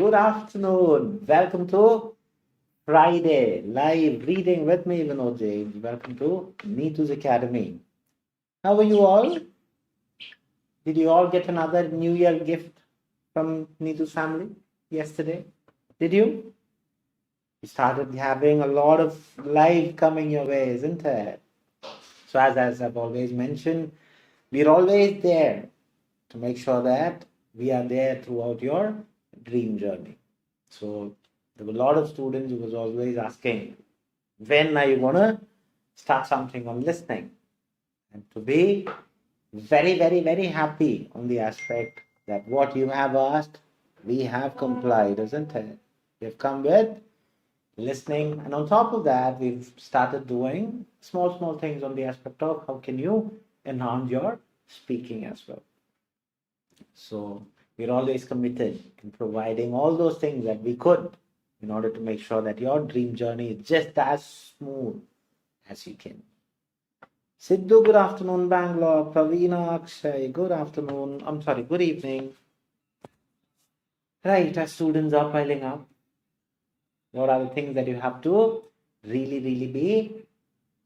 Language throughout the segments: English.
Good afternoon. Welcome to Friday live reading with me, 𝐻𝐿𝐬𝐧. Welcome to 𝐁𝐿𝐬𝐧 Academy. How are you all? Did you all get another New Year gift from 𝐁𝐿𝐬's family yesterday? Did you? You started having a lot of live coming your way, isn't it? So as I've always mentioned, we're always there to make sure that we are there throughout your dream journey. So there were a lot of students who was always asking, when are you going to start something on listening? And to be very, very, very happy on the aspect that what you have asked, we have complied, isn't it? We have come with listening, and on top of that, we've started doing small things on the aspect of how can you enhance your speaking as well. So we're always committed in providing all those things that we could in order to make sure that your dream journey is just as smooth as you can. Sidhu, good afternoon, Bangalore. Praveena, Akshay, good afternoon. Good evening. Right, as students are piling up, what are the things that you have to really be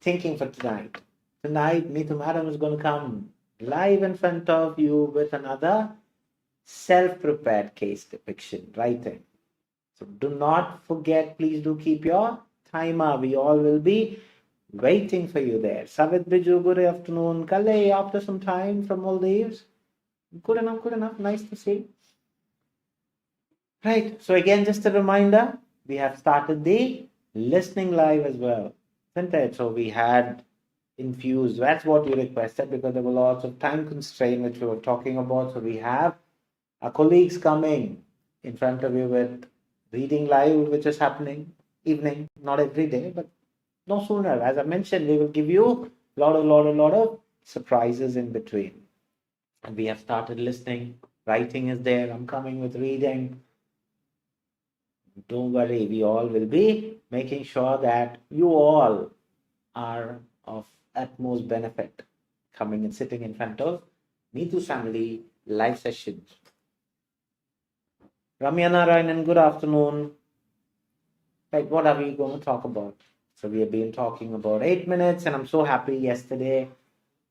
thinking for tonight? Tonight, Neetu Madam is going to come live in front of you with another self-prepared case depiction writing. So do not forget, please do keep your timer. We all will be waiting for you there. Savit Biju, good afternoon. Kale, after some time from Maldives. Good enough. Nice to see. Right, so again, just a reminder, we have started the listening live as well, isn't it? So we had infused, that's what you requested because there were lots of time constraint which we were talking about. So we have our colleagues coming in front of you with reading live, which is happening evening, not every day, but no sooner. As I mentioned, we will give you a lot of surprises in between. And we have started listening. Writing is there. I'm coming with reading. Don't worry, we all will be making sure that you all are of utmost benefit coming and sitting in front of 𝐁𝐿𝐬's family live sessions. Ramya Narayanan, good afternoon. Right, what are we going to talk about? So we have been talking about 8 minutes, and I'm so happy yesterday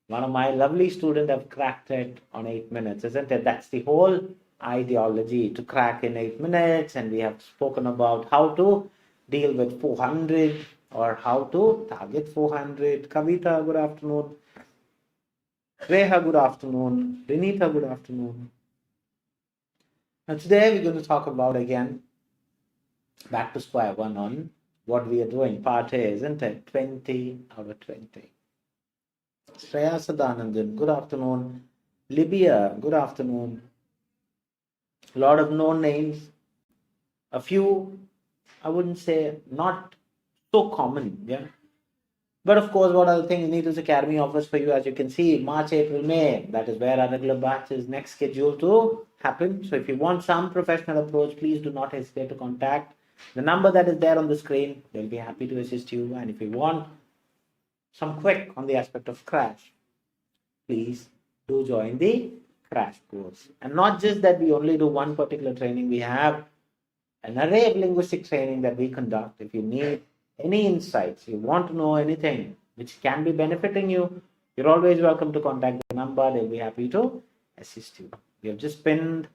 one of my lovely students have cracked it on 8 minutes, isn't it? That's the whole ideology, to crack in 8 minutes, and we have spoken about how to deal with 400 or how to target 400. Kavita, good afternoon. Reha, good afternoon. Renita, good afternoon. And today we're going to talk about again back to square one on what we are doing. Part A, isn't it? 20 out of 20. Shreya Sadanandan, good afternoon. Libya, good afternoon. A lot of known names. A few, I wouldn't say not so common, yeah. But of course, what are the things 𝐁𝐿𝐬's Academy offers for you? As you can see, March, April, May, that is where our regular batch is next scheduled to happen. So if you want some professional approach, please do not hesitate to contact the number that is there on the screen. They'll be happy to assist you. And if you want some quick on the aspect of crash, please do join the crash course. And not just that we only do one particular training, we have an array of linguistic training that we conduct. If you need any insights, you want to know anything which can be benefiting you, you're always welcome to contact the number. They'll be happy to assist you. We have just pinned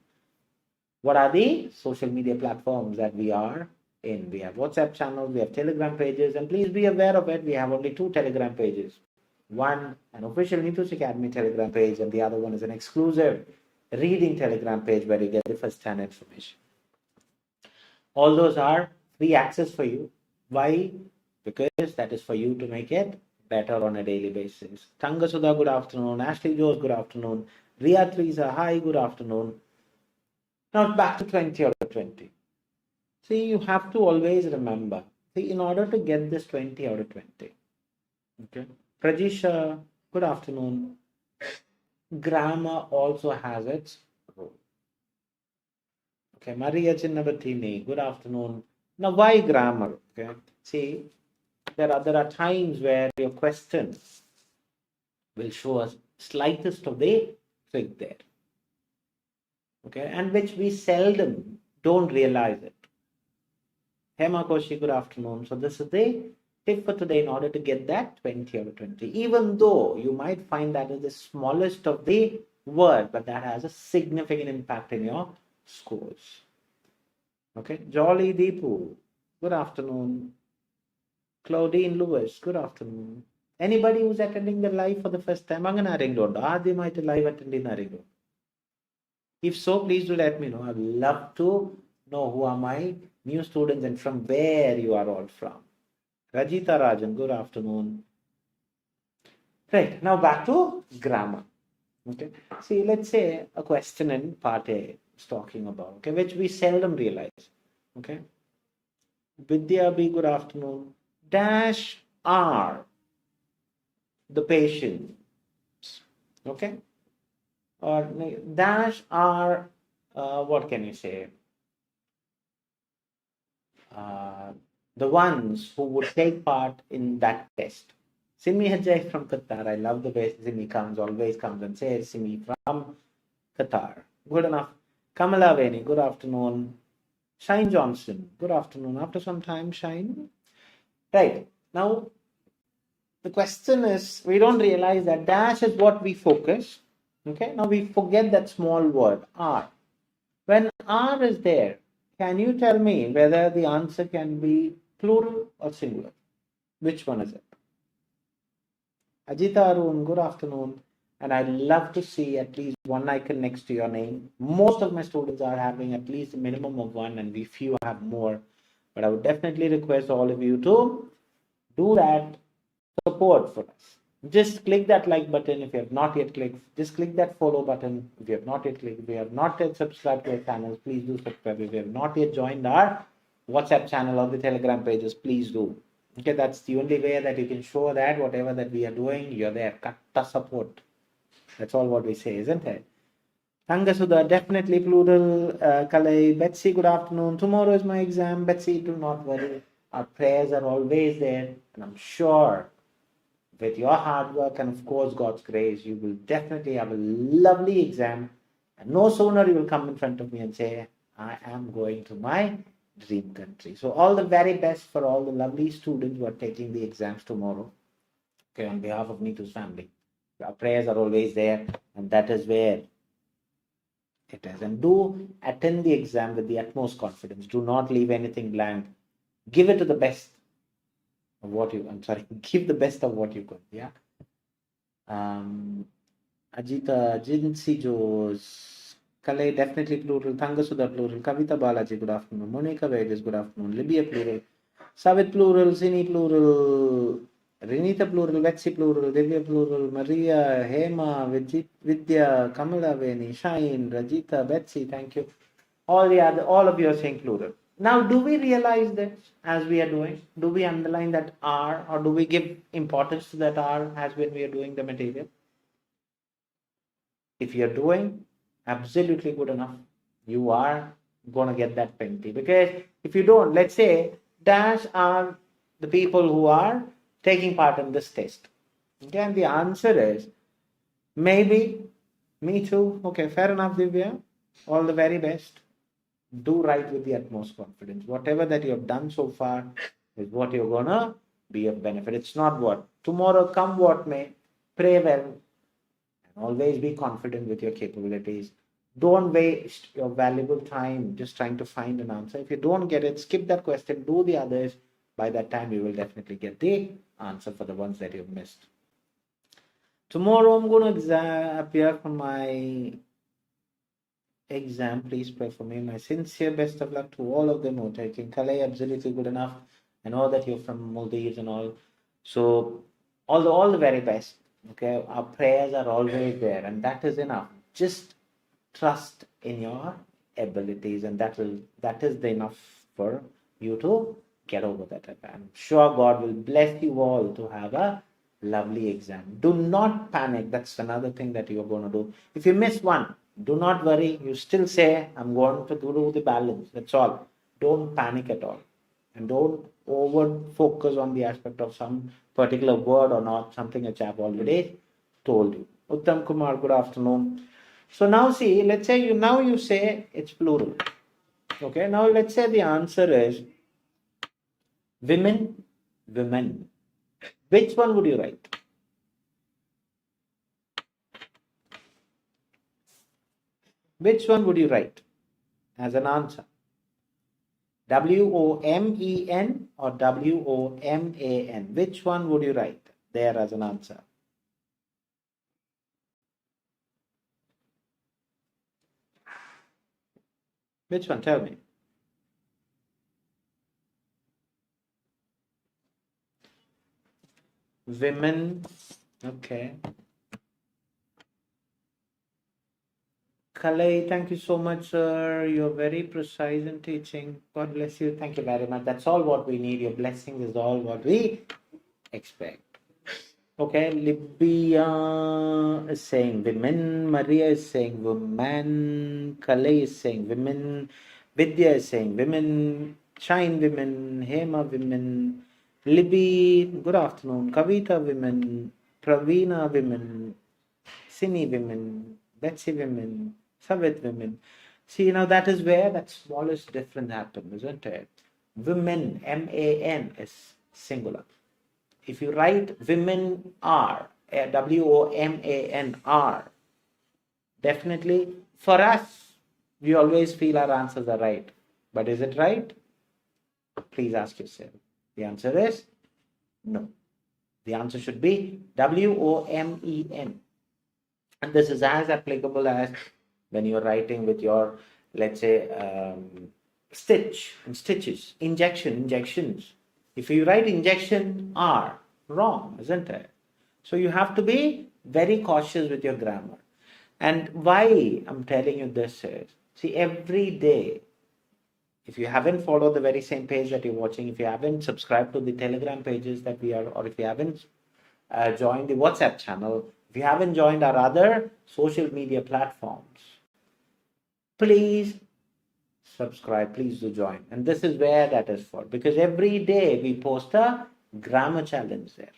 what are the social media platforms that we are in. We have WhatsApp channels, we have Telegram pages, and please be aware of it. We have only 2 Telegram pages. One, an official 𝐁𝐿𝐬's Academy Telegram page, and the other one is an exclusive reading Telegram page where you get the first-hand information. All those are free access for you. Why? Because that is for you to make it better on a daily basis. Tanga Sudha, good afternoon. Ashley Joes, good afternoon. Ria Teresa, hi, good afternoon. Now back to 20 out of 20. See, you have to always remember, in order to get this 20 out of 20, okay? Prajisha, good afternoon. Grammar also has its role. Okay, Maria Chinnabatini, good afternoon. Now, why grammar? Okay, see, there are times where your question will show us slightest of the trick there. Okay, and which we seldom don't realize it. Hema Koshi, good afternoon. So this is the tip for today in order to get that 20 over 20. Even though you might find that is the smallest of the word, but that has a significant impact in your scores. Okay, Jolly Deepu, good afternoon. Claudine Lewis, good afternoon. Anybody who's attending the live for the first time, live attending. If so, please do let me know. I'd love to know who are my new students and from where you are all from. Rajita Rajan, good afternoon. Right, now back to grammar. Okay, see, let's say a question in part A is talking about, okay, which we seldom realize. Okay, Vidya B, good afternoon. Dash are the patients. Okay, or dash are what can you say? The ones who would take part in that test. 𝐿𝐴𝐴𝐻 from Qatar. I love the way Simi always comes and says Simi from Qatar. Good enough. Kamala Veni, good afternoon. Shine Johnson, good afternoon. After some time, Shine. Right. Now, the question is, we don't realize that dash is what we focus. Okay. Now we forget that small word, R. When R is there, can you tell me whether the answer can be plural or singular? Which one is it? Ajita Arun, good afternoon. And I'd love to see at least one icon next to your name. Most of my students are having at least a minimum of one, and we few have more. But I would definitely request all of you to do that support for us. Just click that like button if you have not yet clicked. Just click that follow button if you have not yet clicked. If you have not yet subscribed to our channels, please do subscribe. If you have not yet joined our WhatsApp channel or the Telegram pages, please do. Okay, that's the only way that you can show that whatever that we are doing, you're there. Katta support. That's all what we say, isn't it? Tangasudha, definitely plural. Kalai, Betsy, good afternoon. Tomorrow is my exam. Betsy, do not worry. Our prayers are always there. And I'm sure with your hard work and of course God's grace, you will definitely have a lovely exam. And no sooner you will come in front of me and say, I am going to my dream country. So all the very best for all the lovely students who are taking the exams tomorrow. Okay, on behalf of Neetu's family. Our prayers are always there, and that is where it is. And do attend the exam with the utmost confidence. Do not leave anything blank. Give it to the best of what you, give the best of what you could. Yeah. Ajita, Jinsi Jos, Kalei, definitely plural. Tangasudha, plural. Kavita Balaji, good afternoon. Monica Vegas, good afternoon. Libya, plural. Savit, plural. Sini, plural. Renita, plural. Betsy, plural. Divya, plural. Maria, Hema, Vidya, Kamala Veni, Shine, Rajita, Betsy, thank you. All of you are saying plural. Now, do we realize this as we are doing? Do we underline that R, or do we give importance to that R as when we are doing the material? If you're doing, absolutely good enough. You are going to get that 20. Because if you don't, let's say, dash are the people who are taking part in this test. Okay, and the answer is maybe, me too. Okay, fair enough, Divya. All the very best. Do write with the utmost confidence. Whatever that you have done so far is what you're going to be of benefit. It's not what. Tomorrow, come what may, pray well, and always be confident with your capabilities. Don't waste your valuable time just trying to find an answer. If you don't get it, skip that question, do the others. By that time, you will definitely get the answer for the ones that you've missed. Tomorrow, I'm going to appear for my exam. Please pray for me. My sincere best of luck to all of them who are taking. Kalei, absolutely good enough. I know that you're from Maldives and all. So, all the very best. Okay, our prayers are always there, and that is enough. Just trust in your abilities, and that is enough for you to get over that. I'm sure God will bless you all to have a lovely exam. Do not panic. That's another thing that you're going to do. If you miss one, do not worry. You still say, I'm going to do the balance. That's all. Don't panic at all. And don't over focus on the aspect of some particular word or not, something which I've already told you. Uttam Kumar, good afternoon. So now see, let's say you say it's plural. Okay, now let's say the answer is women, women. Which one would you write? Which one would you write as an answer? WOMEN or WOMAN? Which one would you write there as an answer? Which one? Tell me. Women. Okay. 𝐀𝐽𝐫, thank you so much, sir. You're very precise in teaching. God bless you. Thank you very much. That's all what we need. Your blessing is all what we expect. Okay, Libya is saying women, Maria is saying woman, 𝐀𝐽𝐫 is saying women, Vidya is saying women, Shine women, Hema women, Libby, good afternoon, Kavita women, Pravina women, Sini women, Betsy women, Savit women. See, now that is where that smallest difference happens, isn't it? Women, MAN, is singular. If you write women are, WOMAN, definitely for us, we always feel our answers are right. But is it right? Please ask yourself. The answer is no. The answer should be WOMEN. And this is as applicable as when you're writing with your, let's say, stitches, injections. If you write injection R, wrong, isn't it? So you have to be very cautious with your grammar. And why I'm telling you this is, see, every day, if you haven't followed the very same page that you're watching, if you haven't subscribed to the Telegram pages that we are, or if you haven't joined the WhatsApp channel, if you haven't joined our other social media platforms, please subscribe, please do join. And this is where that is for, because every day we post a grammar challenge there.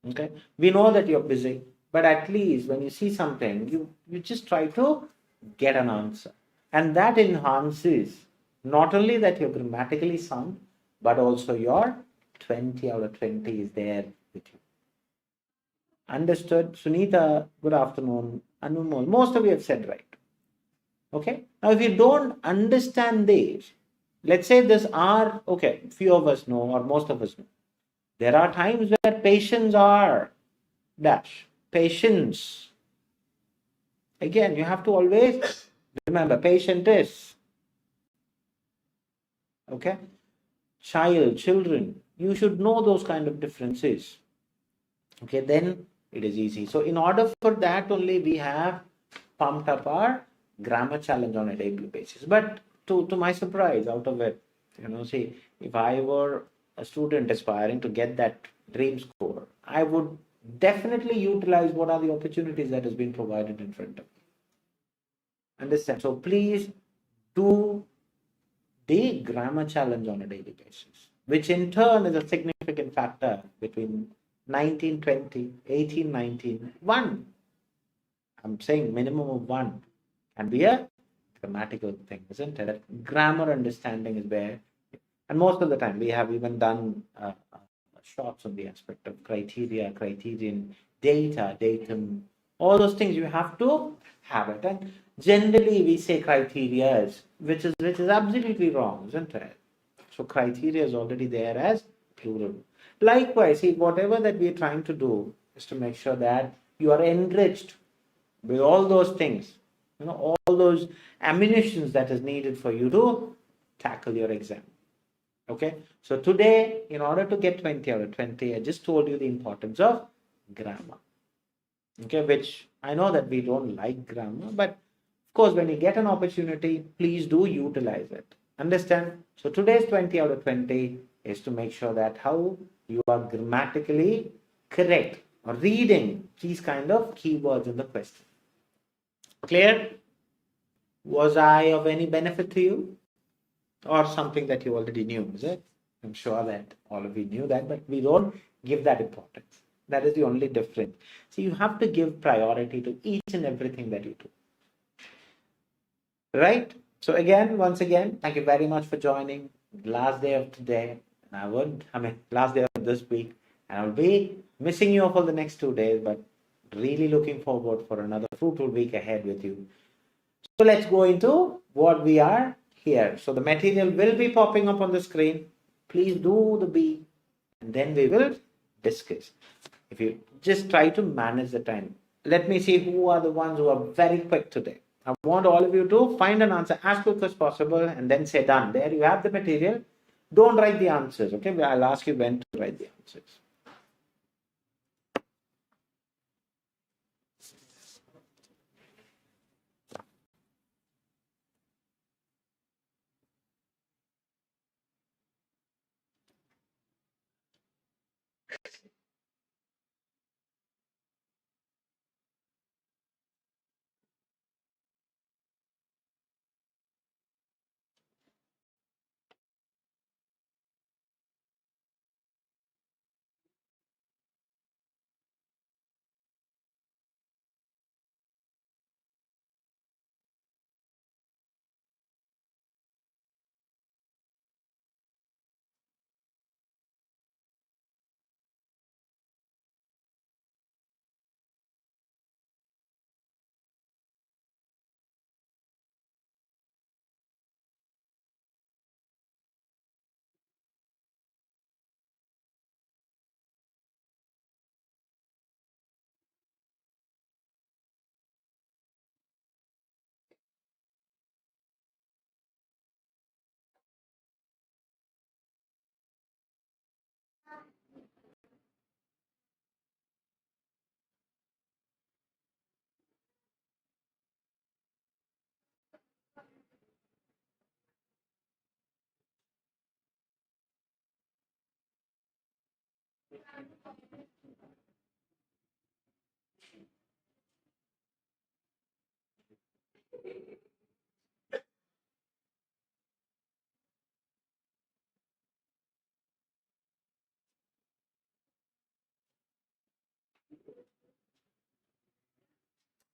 Okay, we know that you're busy, but at least when you see something, you just try to get an answer, and that enhances not only that you're grammatically sound, but also your 20 out of 20 is there with you. Understood? Sunita, good afternoon. Anumol, most of you have said right. Okay, now if you don't understand this, let's say this are, okay, few of us know, or most of us know, there are times where patients are dash, patience. Again, you have to always remember, patient is, okay, child, children, you should know those kind of differences. Okay, then it is easy. So in order for that only, we have pumped up our grammar challenge on a daily basis. But to my surprise, out of it, see, if I were a student aspiring to get that dream score, I would definitely utilize what are the opportunities that has been provided in front of me. Understand? So please do the grammar challenge on a daily basis, which in turn is a significant factor between 19, 20, 18, 19, 1. I'm saying minimum of 1 can be a grammatical thing, isn't it? That grammar understanding is where, and most of the time we have even done shots on the aspect of criteria, criterion, data, datum, all those things you have to have it. And generally we say criteria, which is absolutely wrong, isn't it? So criteria is already there as plural. Likewise, see, whatever that we are trying to do is to make sure that you are enriched with all those things, all those ammunitions that is needed for you to tackle your exam. Okay, so today, in order to get 20 out of 20, I just told you the importance of grammar. Okay, which I know that we don't like grammar, but of course, when you get an opportunity, please do utilize it. Understand? So today's 20 out of 20 is to make sure that how you are grammatically correct or reading these kind of keywords in the question. Clear? Was I of any benefit to you? Or something that you already knew, is it? I'm sure that all of you knew that, but we don't give that importance. That is the only difference. So you have to give priority to each and everything that you do. Right? So again, once again, thank you very much for joining. Last day of today, last day of this week, and I'll be missing you for the next 2 days, but really looking forward for another fruitful week ahead with you. So let's go into what we are here. So the material will be popping up on the screen. Please do the B, and then we will discuss. If you just try to manage the time. Let me see who are the ones who are very quick today. I want all of you to find an answer as quick as possible and then say done. There you have the material. Don't write the answers, okay? I'll ask you when to write the answers.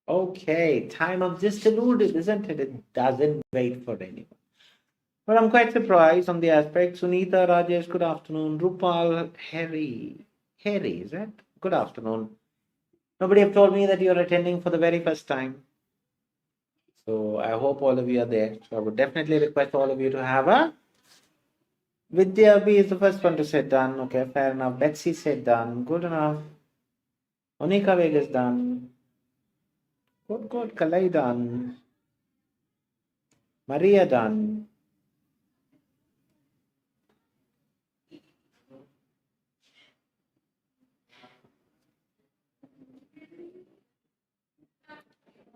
Okay, time of just eluded, isn't it? It doesn't wait for anyone. Well, I'm quite surprised on the aspect. Sunita, Rajesh, good afternoon. Rupal, Harry, is it? Good afternoon. Nobody have told me that you're attending for the very first time. So I hope all of you are there. So I would definitely request all of you to have a Vidya B is the first one to say done. Okay, fair enough. Betsy said done. Good enough. Monica Vegas done. Good. Kalai done. Maria done.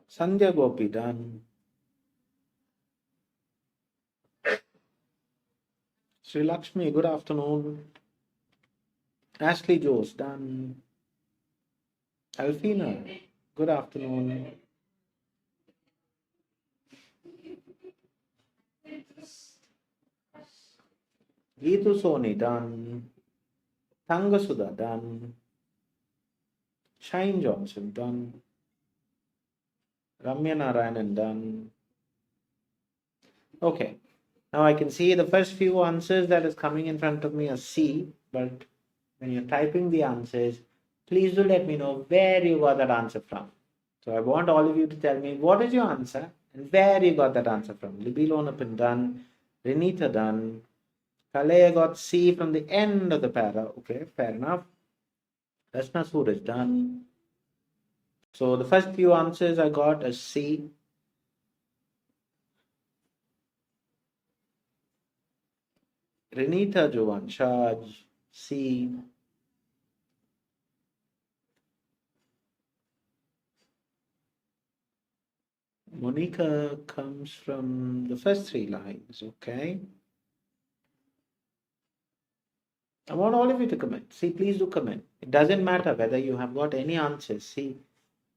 Sandhya Gopi done. Sri Lakshmi, good afternoon. Ashley Jose done. Alfina, good afternoon. Geetu Soni done. Tangasudha done. Shine Johnson done. Ramya Narayanan done. Okay. Now I can see the first few answers that is coming in front of me are C, but when you're typing the answers, please do let me know where you got that answer from. So I want all of you to tell me what is your answer and where you got that answer from. Libilonapin done. Renita done. Kalea got C from the end of the para. Okay, fair enough. Rashna Suraj done. So the first few answers I got is C. Renita Jovan Charge, C. Monica comes from the first three lines, okay? I want all of you to comment. See, please do comment. It doesn't matter whether you have got any answers. See,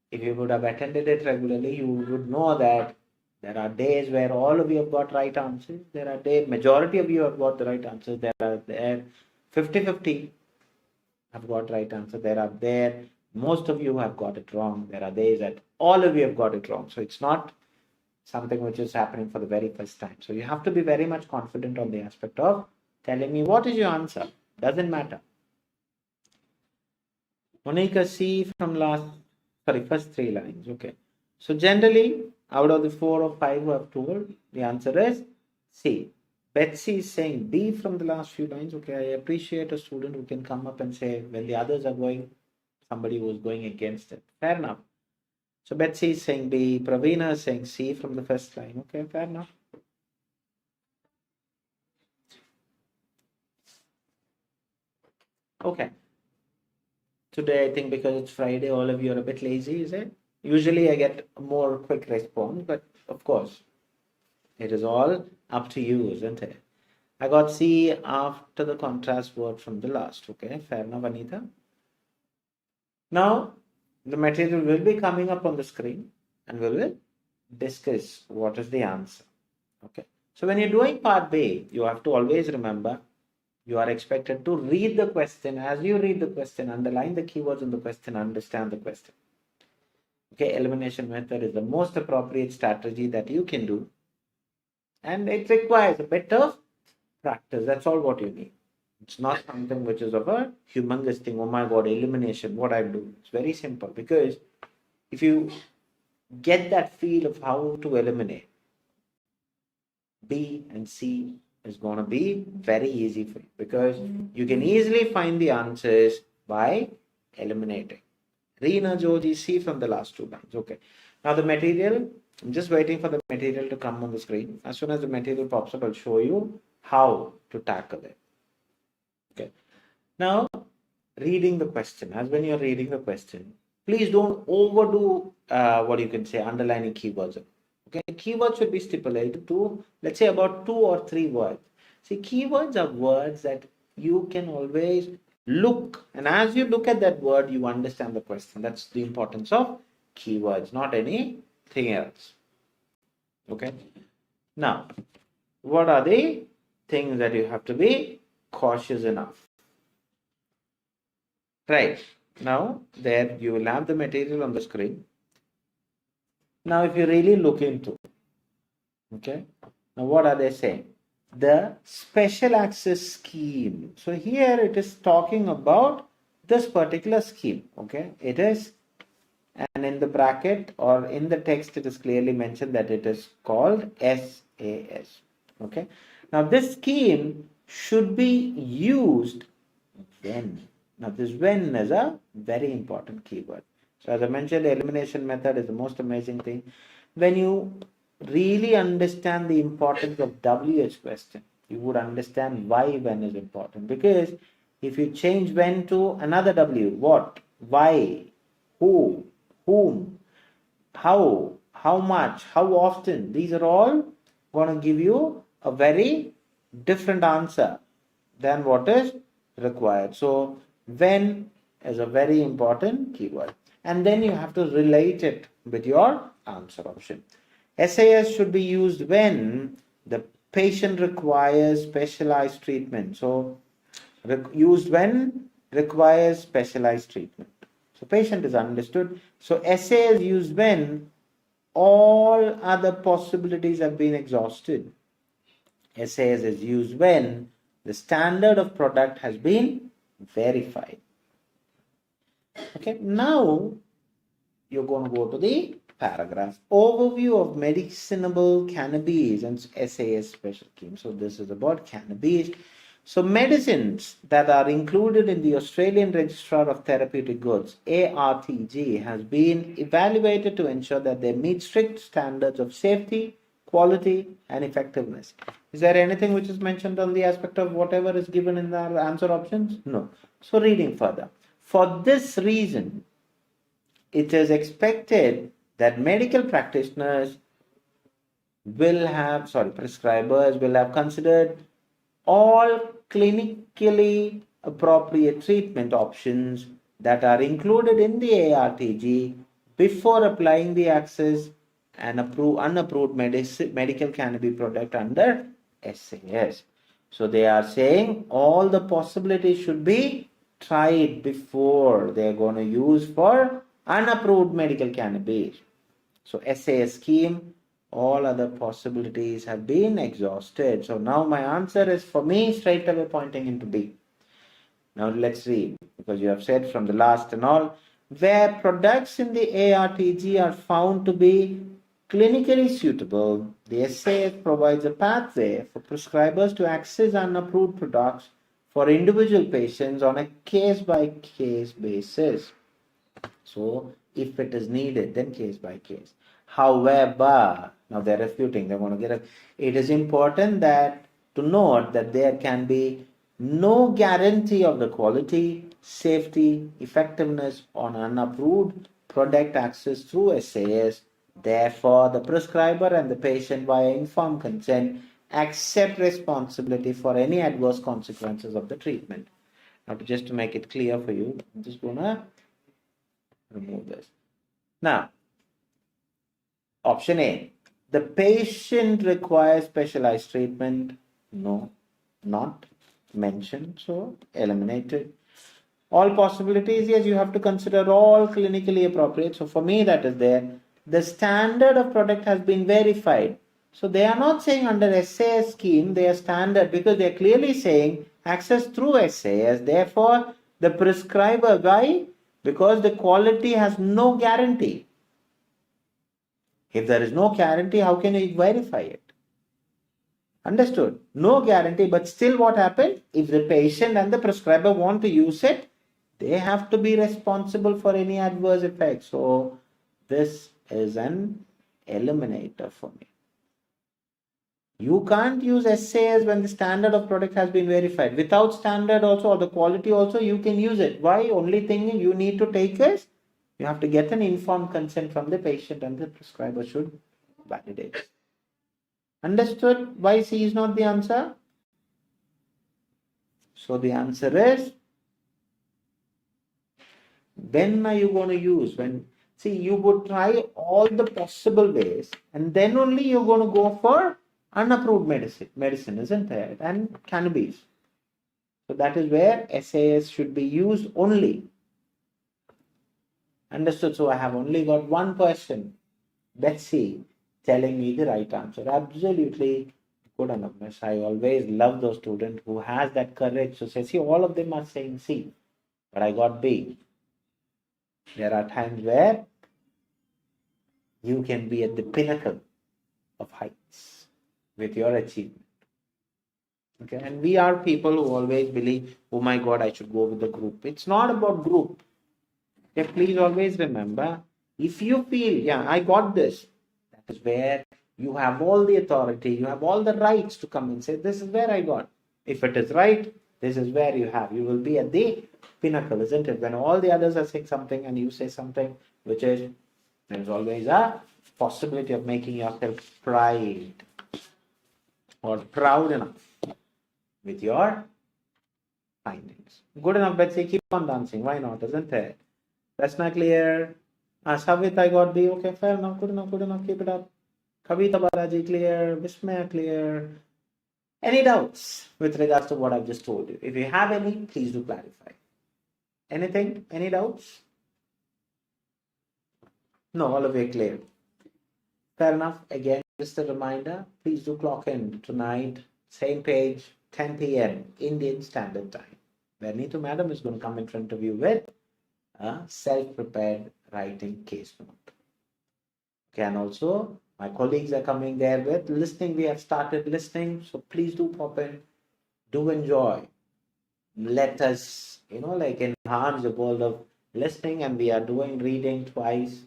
if you would have attended it regularly, you would know that there are days where all of you have got right answers. There are days, majority of you have got the right answers. There are 50-50 have got right answer. Most of you have got it wrong. There are days that all of you have got it wrong. So it's not something which is happening for the very first time. So you have to be very much confident on the aspect of telling me what is your answer. Doesn't matter. Monica, C from first 3 lines. Okay. So generally, out of the 4 or 5 who have told, the answer is C. Betsy is saying B from the last few lines. Okay, I appreciate a student who can come up and say when the others are going, somebody who is going against it. Fair enough. So Betsy is saying B, Praveena is saying C from the first line. Okay, fair enough. Okay. Today, I think because it's Friday, all of you are a bit lazy, is it? Usually I get a more quick response, but of course, it is all up to you, isn't it? I got C after the contrast word from the last. Okay, fair enough, Anita. Now, the material will be coming up on the screen and we will discuss what is the answer. Okay, so when you're doing part B, you have to always remember you are expected to read the question. As you read the question, underline the keywords in the question, understand the question. Okay, elimination method is the most appropriate strategy that you can do. And it requires a bit of practice. That's all what you need. It's not something which is of a humongous thing. Oh my God, elimination, what I do. It's very simple because if you get that feel of how to eliminate, B and C is going to be very easy for you because you can easily find the answers by eliminating. Reena, Joji, C from the last 2 lines. Okay. Now the material, I'm just waiting for the material to come on the screen. As soon as the material pops up, I'll show you how to tackle it. Okay. Now, reading the question. As when you're reading the question, please don't overdo what you can say, underlining keywords. Okay, keywords should be stipulated to, let's say, about 2 or 3 words. See, keywords are words that you can always look, and as you look at that word, you understand the question. That's the importance of keywords, not anything else. Okay. Now, what are the things that you have to be cautious enough? Right. Now, there you will have the material on the screen. Now, if you really look into, okay, now what are they saying? The special access scheme. So here it is talking about this particular scheme. Okay, it is, and in the bracket or in the text, it is clearly mentioned that it is called SAS. Okay, now this scheme should be used when. Now this when is a very important keyword. So as I mentioned, the elimination method is the most amazing thing. When you really understand the importance of WH question, you would understand why when is important. Because if you change when to another W, what, why, who, whom, how much, how often, these are all going to give you a very different answer than what is required. So when is a very important keyword. And then you have to relate it with your answer option. SAS should be used when the patient requires specialized treatment. So used when requires specialized treatment. So patient is understood. So SA is used when all other possibilities have been exhausted. SAS is used when the standard of product has been verified. Okay, now you're going to go to the paragraph. Overview of medicinable cannabis and SAS special scheme. So this is about cannabis. So medicines that are included in the Australian Registrar of Therapeutic Goods, ARTG, has been evaluated to ensure that they meet strict standards of safety, quality, and effectiveness. Is there anything which is mentioned on the aspect of whatever is given in our answer options? No. So reading further. For this reason, it is expected that medical practitioners will have, prescribers will have considered all clinically appropriate treatment options that are included in the ARTG before applying the access and unapproved medical cannabis product under SAS. So they are saying all the possibilities should be tried before they are going to use for unapproved medical cannabis. So SAS scheme all other possibilities have been exhausted. So now my answer is, for me, straight away pointing into B. Now let's read, because you have said from the last and all, where products in the ARTG are found to be clinically suitable, the SAS provides a pathway for prescribers to access unapproved products for individual patients on a case-by-case basis. So if it is needed, then case by case. However, now they're refuting, they're going to get it is important that to note that there can be no guarantee of the quality, safety, effectiveness on unapproved product access through SAS. Therefore, the prescriber and the patient, via informed consent, accept responsibility for any adverse consequences of the treatment. Now, just to make it clear for you, I'm just going to remove this. Now, option A, the patient requires specialized treatment. No, not mentioned, so eliminated. All possibilities, yes, you have to consider all clinically appropriate. So for me, that is there. The standard of product has been verified. So they are not saying under SAS scheme, they are standard, because they are clearly saying access through SAS. Therefore, the prescriber, why? Because the quality has no guarantee. If there is no guarantee, how can you verify it? Understood? No guarantee, but still what happened? If the patient and the prescriber want to use it, they have to be responsible for any adverse effects. So this is an eliminator for me. You can't use SAS when the standard of product has been verified. Without standard also, or the quality also, you can use it. Why? Only thing you need to take is, you have to get an informed consent from the patient, and the prescriber should validate. Understood why C is not the answer? So the answer is, when are you going to use? When, see, you would try all the possible ways, and then only you're going to go for unapproved medicine, isn't it? And cannabis. So that is where SAS should be used only. Understood? So I have only got one person, Betsy, telling me the right answer. Absolutely good enough, miss. I always love those students who has that courage to say, see, all of them are saying C, but I got B. There are times where you can be at the pinnacle of heights with your achievement. Okay, and we are people who always believe, oh my God, I should go with the group. It's not about group. Okay, please always remember, if you feel, yeah, I got this, that is where you have all the authority, you have all the rights to come and say, this is where I got. If it is right, this is where you have. You will be at the pinnacle, isn't it? When all the others are saying something and you say something, which is, there's always a possibility of making yourself proud enough with your findings. Good enough, Betsy. Keep on dancing. Why not? Isn't it? That's not clear. Savit, I got B. Okay, fair enough. Good enough. Good enough. Keep it up. Kavita Balaji, clear. Vismaya, clear. Any doubts with regards to what I've just told you? If you have any, please do clarify. Anything? Any doubts? No, all of you are clear. Fair enough. Again, just a reminder, please do clock in tonight, same page, 10 p.m. Indian Standard Time, where Neetu Madam is going to come in front of you with a self-prepared writing case note. Okay, and also my colleagues are coming there with listening. We have started listening, so please do pop in. Do enjoy. Let us, enhance the world of listening, and we are doing reading twice.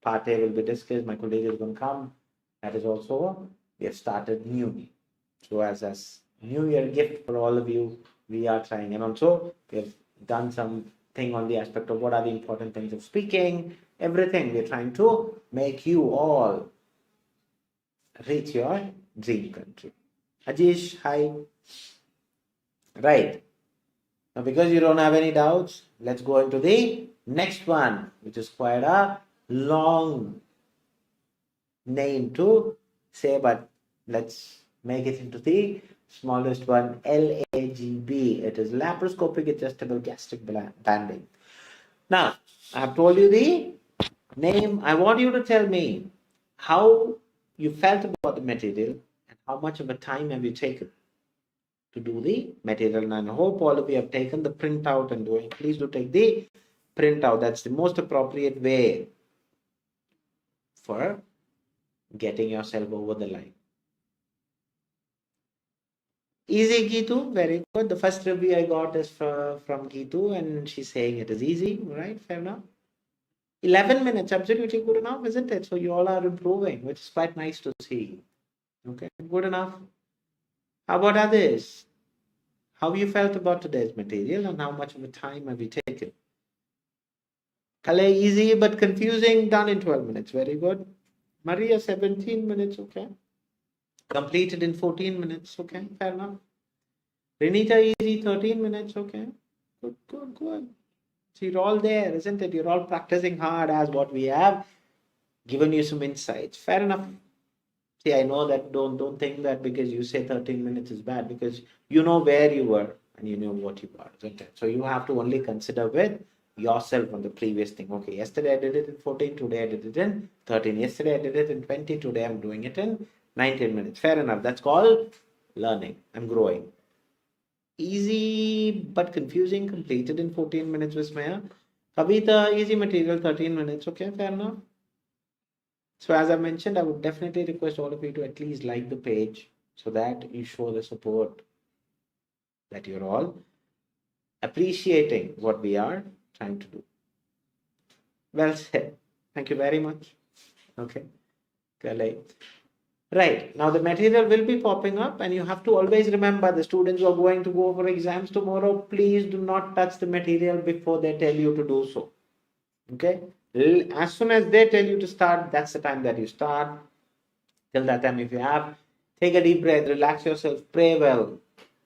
Part A will be discussed. My colleague is going to come. That is also, we have started new. So as New Year gift for all of you, we are trying. And also, we have done something on the aspect of what are the important things of speaking, everything. We're trying to make you all reach your dream country. Ajish, hi. Right. Now, because you don't have any doubts, let's go into the next one, which is quite a long name to say, but let's make it into the smallest one, LAGB. It is laparoscopic adjustable gastric banding. Now, I have told you the name. I want you to tell me how you felt about the material and how much of a time have you taken to do the material. And I hope all of you have taken the printout and doing. Please do take the printout. That's the most appropriate way for getting yourself over the line. Easy, 𝐬𝐬𝐬𝐬𝐬𝐬, very good. The first review I got is from 𝐬𝐬𝐬𝐬, and she's saying it is easy, right? Fair enough. 11 minutes, absolutely good enough, isn't it? So you all are improving, which is quite nice to see. Okay, good enough. How about others? How you felt about today's material and how much of a time have you taken? Kalei, easy but confusing, done in 12 minutes. Very good. Maria, 17 minutes, okay. Completed in 14 minutes, okay, fair enough. Renita, easy, 13 minutes, okay. Good, good, good. So you're all there, isn't it? You're all practicing hard as what we have given you some insights. Fair enough. See, I know that don't think that because you say 13 minutes is bad, because you know where you were and you know what you are, isn't it? So you have to only consider with yourself on the previous thing. Okay, yesterday I did it in 14, today I did it in 13. Yesterday I did it in 20, today I'm doing it in 19 minutes. Fair enough. That's called learning. I'm growing. Easy but confusing, completed in 14 minutes, Vismaya. Kavita, easy material, 13 minutes. Okay, fair enough. So as I mentioned, I would definitely request all of you to at least like the page so that you show the support that you're all appreciating what we are trying to do. Well said. Thank you very much. Okay. Right. Now the material will be popping up and you have to always remember, the students who are going to go for exams tomorrow, please do not touch the material before they tell you to do so. Okay. As soon as they tell you to start, that's the time that you start. Till that time, if you have, take a deep breath, relax yourself, pray well.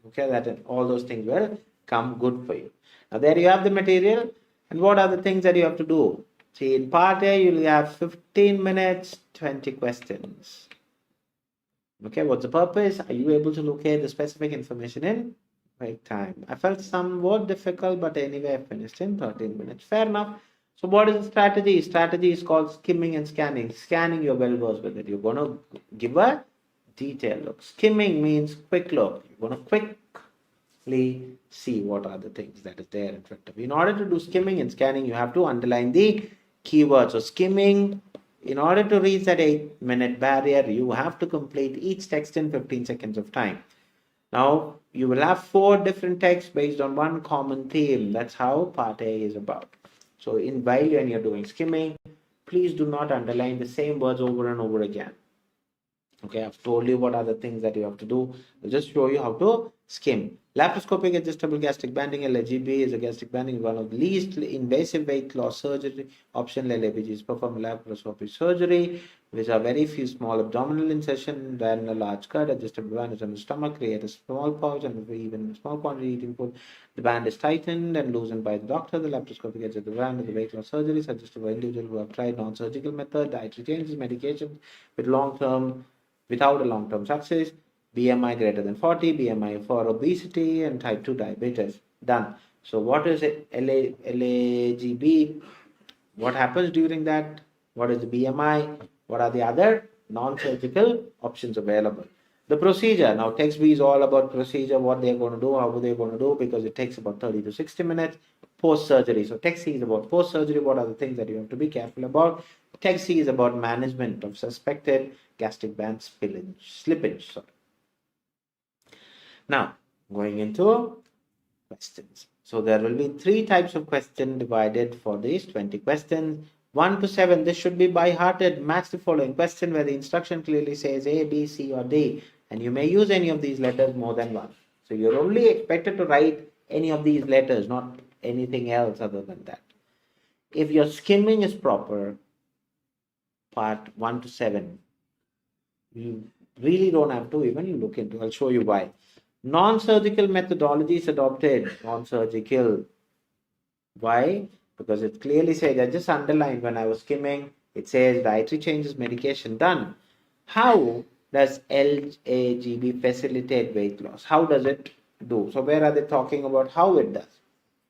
Okay, that all those things will come good for you. Now there you have the material. And what are the things that you have to do? See, in part A, you'll have 15 minutes, 20 questions. Okay, what's the purpose? Are you able to locate the specific information in right time? I felt somewhat difficult, but anyway, I finished in 13 minutes. Fair enough. So what is the strategy? Strategy is called skimming and scanning. Scanning, you're well versed with it. You're going to give a detailed look. Skimming means quick look. You're going to quickly see what are the things that is there in front of you. In order to do skimming and scanning, you have to underline the keywords. So skimming, in order to reach that 8-minute barrier, you have to complete each text in 15 seconds of time. Now, you will have 4 different texts based on one common theme. That's how part A is about. So while you're doing skimming, please do not underline the same words over and over again. Okay, I've told you what are the things that you have to do. I'll just show you how to skim. Laparoscopic adjustable gastric banding, LAGB, is a gastric banding, one of the least invasive weight loss surgery. Option LABG is performed laparoscopic surgery, which are very few small abdominal incision, then a large cut. Adjustable band is on the stomach, create a small pouch, and even small quantity eating food. The band is tightened and loosened by the doctor. The laparoscopic adjustable band is a weight loss surgery suggested by individuals who have tried non-surgical method, dietary changes, medication without a long-term success. BMI greater than 40, BMI for obesity and type 2 diabetes. Done. So what is it? LAGB? What happens during that? What is the BMI? What are the other non-surgical options available? The procedure. Now text B is all about procedure, what they're going to do, how they're going to do, because it takes about 30 to 60 minutes. Post-surgery. So text C is about post-surgery. What are the things that you have to be careful about? Text C is about management of suspected gastric band slippage. Sorry. Now, going into questions. So there will be 3 types of questions divided for these 20 questions. 1 to 7, this should be by-hearted. Match the following question where the instruction clearly says A, B, C, or D. And you may use any of these letters more than once. So you're only expected to write any of these letters, not anything else other than that. If your skimming is proper, part 1 to 7, you really don't have to even look into. I'll show you why. Non-surgical methodology is adopted. Non-surgical. Why? Because it clearly says, I just underlined when I was skimming, it says dietary changes, medication, done. How does LAGB facilitate weight loss? How does it do? So where are they talking about how it does?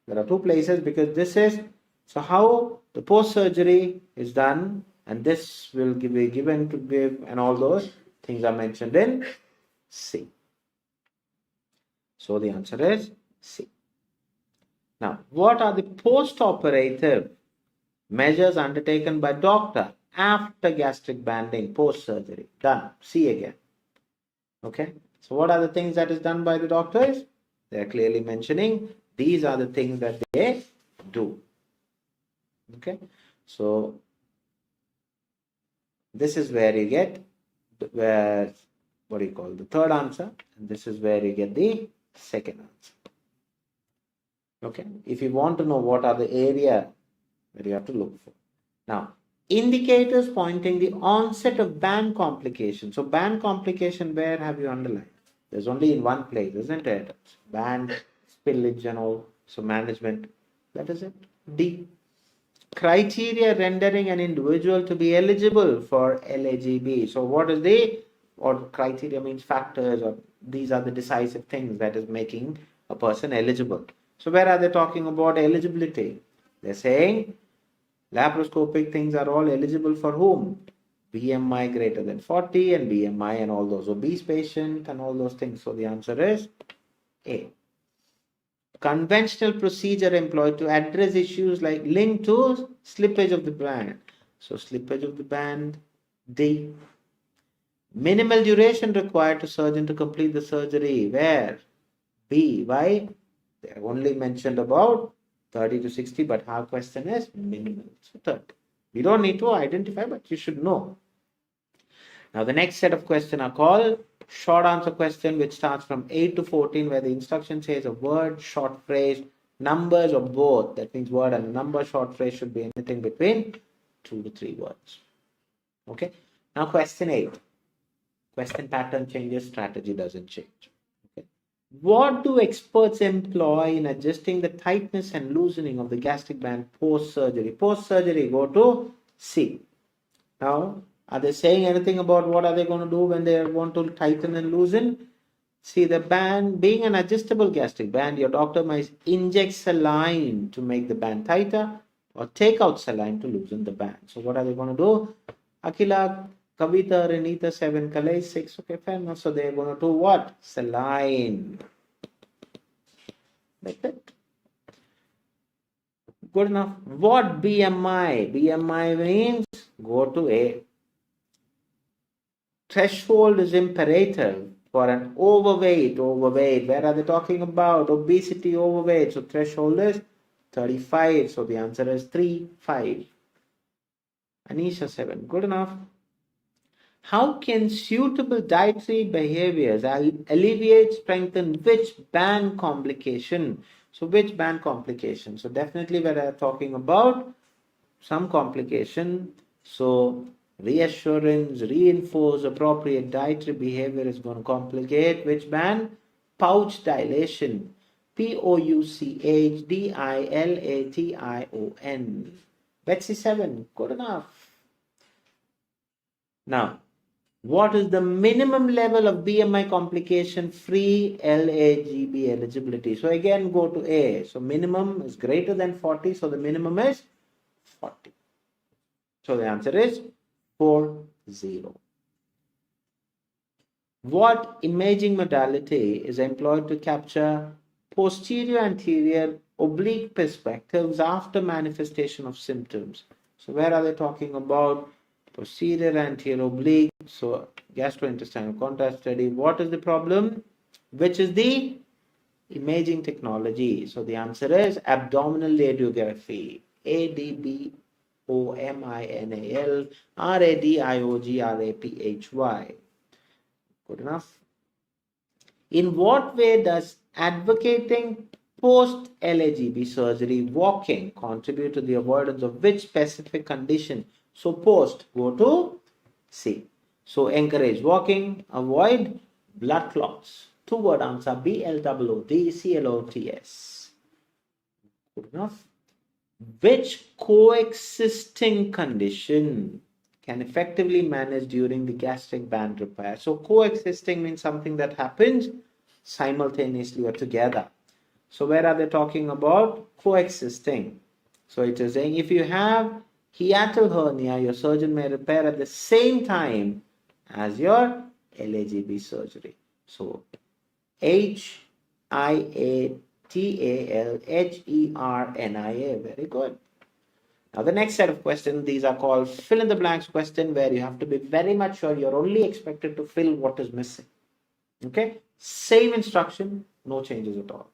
There are 2 places, because this is, so how the post-surgery is done and this will be given to give, and all those things are mentioned in C. So the answer is C. Now, what are the post-operative measures undertaken by doctor after gastric banding post-surgery? Done. C again. Okay. So what are the things that is done by the doctors? They are clearly mentioning these are the things that they do. Okay. So this is where you get the third answer, and this is where you get the second answer. Okay. If you want to know what are the area that you have to look for. Now, indicators pointing the onset of band complication. So band complication, where have you underlined? There's only in one place, isn't it? Band, spillage and all. So management, that is it. D. Criteria rendering an individual to be eligible for 𝐿AGB. So what is the, or criteria means factors, or these are the decisive things that is making a person eligible. So where are they talking about eligibility? They're saying laparoscopic things are all eligible for whom? BMI greater than 40 and BMI and all those obese patients and all those things. So the answer is A. Conventional procedure employed to address issues like linked to slippage of the band. So slippage of the band, D. Minimal duration required to surgeon to complete the surgery. Where? B. Why? They have only mentioned about 30 to 60, but our question is minimal. So 30. We don't need to identify, but you should know. Now the next set of questions are called short answer question, which starts from 8 to 14, where the instruction says a word, short phrase, numbers, or both. That means word and number. Short phrase should be anything between 2 to 3 words. Okay. Now question 8. Question pattern changes, strategy doesn't change. Okay. What do experts employ in adjusting the tightness and loosening of the gastric band post-surgery? Post-surgery, go to C. Now, are they saying anything about what are they going to do when they want to tighten and loosen? See, the band, being an adjustable gastric band, your doctor might inject saline to make the band tighter or take out saline to loosen the band. So what are they going to do? Akila, Kavita, Renita, 7, Kalai, 6. Okay, fair enough. So they're going to do what? Saline. Like that. Good enough. What BMI? BMI means, go to A. Threshold is imperative for an overweight. Where are they talking about? Obesity, overweight. So threshold is 35. So the answer is 3, 5. Anisha, 7. Good enough. How can suitable dietary behaviors alleviate, strengthen which band complication? So which band complication? So definitely we are talking about some complication. So reassurance, reinforce appropriate dietary behavior is going to complicate which band? Pouch dilation. POUCH Betsy, 7. Good enough. Now, what is the minimum level of BMI complication free 𝐿AGB eligibility? So again, go to A. So minimum is greater than 40. So the minimum is 40. So the answer is 40. What imaging modality is employed to capture posterior, anterior, oblique perspectives after manifestation of symptoms? So where are they talking about? Posterior, anterior, oblique. So gastrointestinal contrast study. What is the problem? Which is the imaging technology? So the answer is abdominal radiography. ADBOMINAL RADIOGRAPHY. Good enough. In what way does advocating post 𝐿AGB surgery walking contribute to the avoidance of which specific condition? So post, go to C. So encourage walking, avoid blood clots. 2-word answer, BLOODCLOTS. Good enough. Which coexisting condition can effectively manage during the gastric band repair? So coexisting means something that happens simultaneously or together. So where are they talking about coexisting? So it is saying if you have hiatal hernia, your surgeon may repair at the same time as your LAGB surgery. So HIATALHERNIA. Very good. Now the next set of questions, these are called fill in the blanks question, where you have to be very much sure you're only expected to fill what is missing. Okay, same instruction, no changes at all.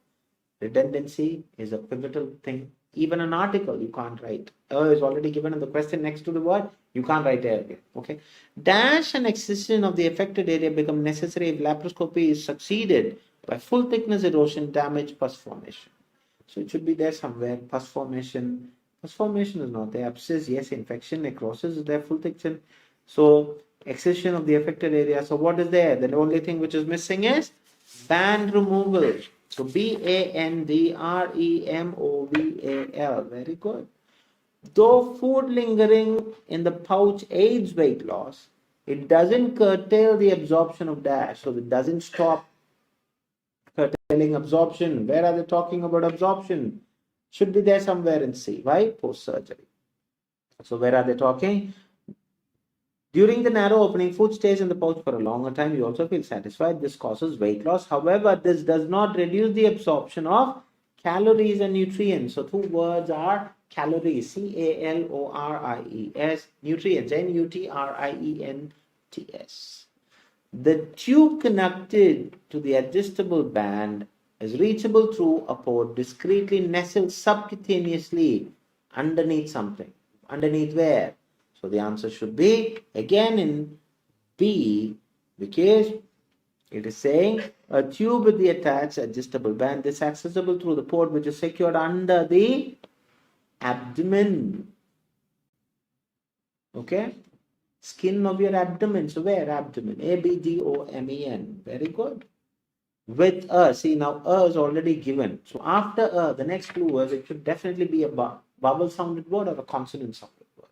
Redundancy is a pivotal thing. Even an article you can't write. Is already given in the question next to the word. You can't write it again. Okay. Dash and excision of the affected area become necessary if laparoscopy is succeeded by full thickness erosion, damage, pus formation. So it should be there somewhere. Pus formation. Pus formation is not there. Abscess, yes. Infection, necrosis is there. Full thickness. So excision of the affected area. So what is there? The only thing which is missing is band removal. So BANDREMOVAL. Very good. Though food lingering in the pouch aids weight loss, it doesn't curtail the absorption of dash. So it doesn't stop curtailing absorption. Where are they talking about absorption? Should be there somewhere in C. Why? Post-surgery. So where are they talking? During the narrow opening, food stays in the pouch for a longer time. You also feel satisfied. This causes weight loss. However, this does not reduce the absorption of calories and nutrients. So two words are calories, CALORIES, nutrients, NUTRIENTS. The tube connected to the adjustable band is reachable through a port discreetly nestled subcutaneously underneath something. Underneath where? So the answer should be again in B, because it is saying a tube with the attached adjustable band is accessible through the port which is secured under the abdomen. Okay? Skin of your abdomen. So where? Abdomen. ABDOMEN. Very good. With a, see now a is already given. So after a, the next clue was it should definitely be a vowel sounded word or a consonant sounded word.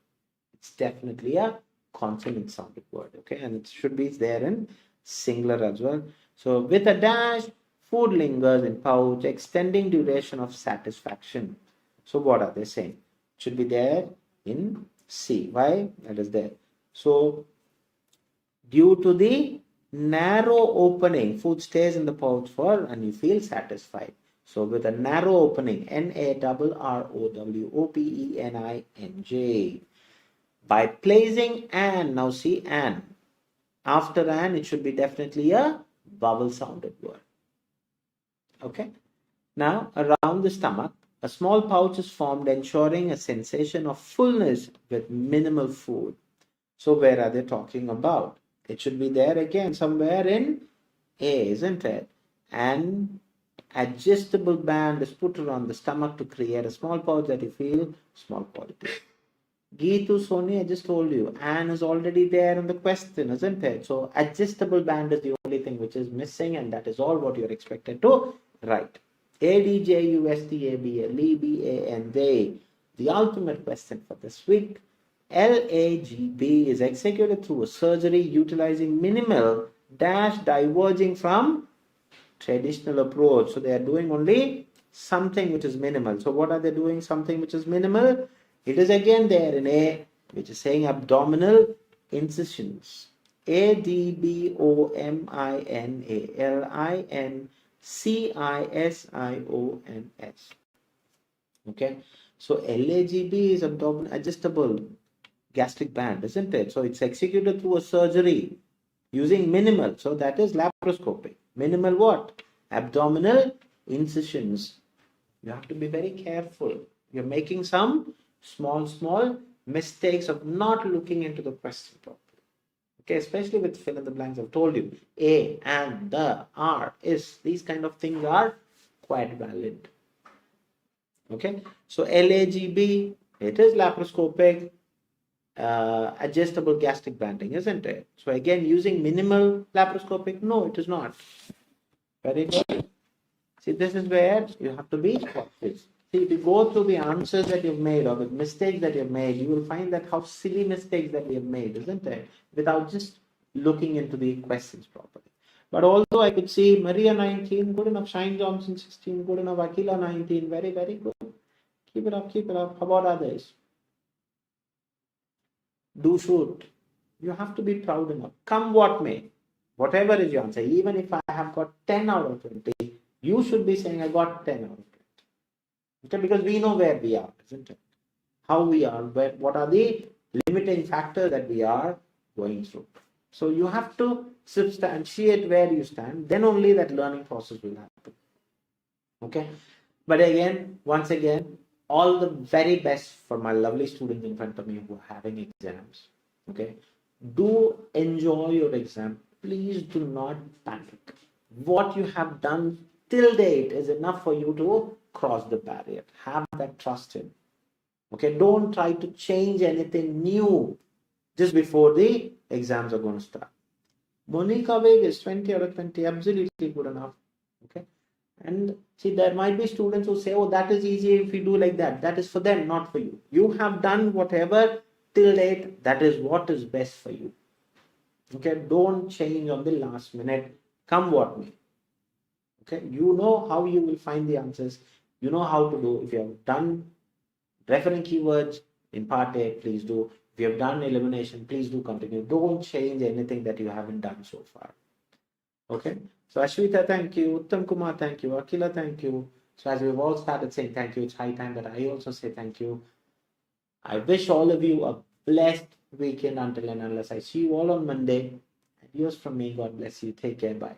It's definitely a consonant sounded word. Okay, and it should be there in singular as well. So with a dash, food lingers in pouch, extending duration of satisfaction. So what are they saying? It should be there in C. Why? That is there. So due to the narrow opening, food stays in the pouch for and you feel satisfied. So with a narrow opening, NARROWOPENINJ. By placing an, now see an. After an, it should be definitely a vowel sounded word. Okay. Now around the stomach, a small pouch is formed, ensuring a sensation of fullness with minimal food. So where are they talking about? It should be there again somewhere in A, isn't it? An adjustable band is put around the stomach to create a small pouch that you feel small quality. Geetu Soni, I just told you, an is already there in the question, isn't it? So adjustable band is the only thing which is missing, and that is all what you're expected to write. ADJUSTABLEBANJ. The ultimate question for this week. LAGB is executed through a surgery utilizing minimal dash diverging from traditional approach. So they are doing only something which is minimal. So what are they doing? Something which is minimal. It is again there in A, which is saying abdominal incisions. ADBOMINALINCISIONS. Okay. So LAGB is abdominal adjustable gastric band, isn't it? So it's executed through a surgery using minimal. So that is laparoscopic. Minimal what? Abdominal incisions. You have to be very careful. You're making some small mistakes of not looking into the question properly. Okay, especially with fill in the blanks. I've told you A and the R is, these kind of things are quite valid. Okay, so LAGB, it is laparoscopic adjustable gastric banding, isn't it? So again, using minimal laparoscopic, no, it is not. Very good. See, this is where you have to be cautious. See, if you go through the answers that you've made or the mistakes that you've made, you will find that how silly mistakes that we have made, isn't it? Without just looking into the questions properly. But although I could see Maria 19, good enough. Shine Johnson 16, good enough. Akila 19, very, very good. Keep it up, keep it up. How about others? do shoot. You have to be proud enough. Come what may, whatever is your answer, even if I have got 10 out of 20, you should be saying I got 10 out of 20. Okay, because we know where we are, isn't it? How we are, what are the limiting factors that we are going through. So you have to substantiate where you stand, then only that learning process will happen. Okay, but again, once again, all the very best for my lovely students in front of me who are having exams. Okay, do enjoy your exam. Please do not panic. What you have done till date is enough for you to cross the barrier. Have that trust in. Okay, don't try to change anything new just before the exams are going to start. Monica Wig is 20 out of 20, absolutely good enough. Okay, and see, there might be students who say, oh, that is easy if we do like that. That is for them, not for you. You have done whatever till date, that is what is best for you. Okay, don't change on the last minute, come what may. Okay, you know how you will find the answers. You know how to do. If you have done referring keywords in part A, please do. If you have done elimination, please do continue. Don't change anything that you haven't done so far. Okay, so Ashwita, thank you. Uttam Kumar, thank you. Akila, thank you. So as we've all started saying thank you, it's high time that I also say thank you. I wish all of you a blessed weekend until and unless I see you all on Monday. Adios from me. God bless you. Take care. Bye.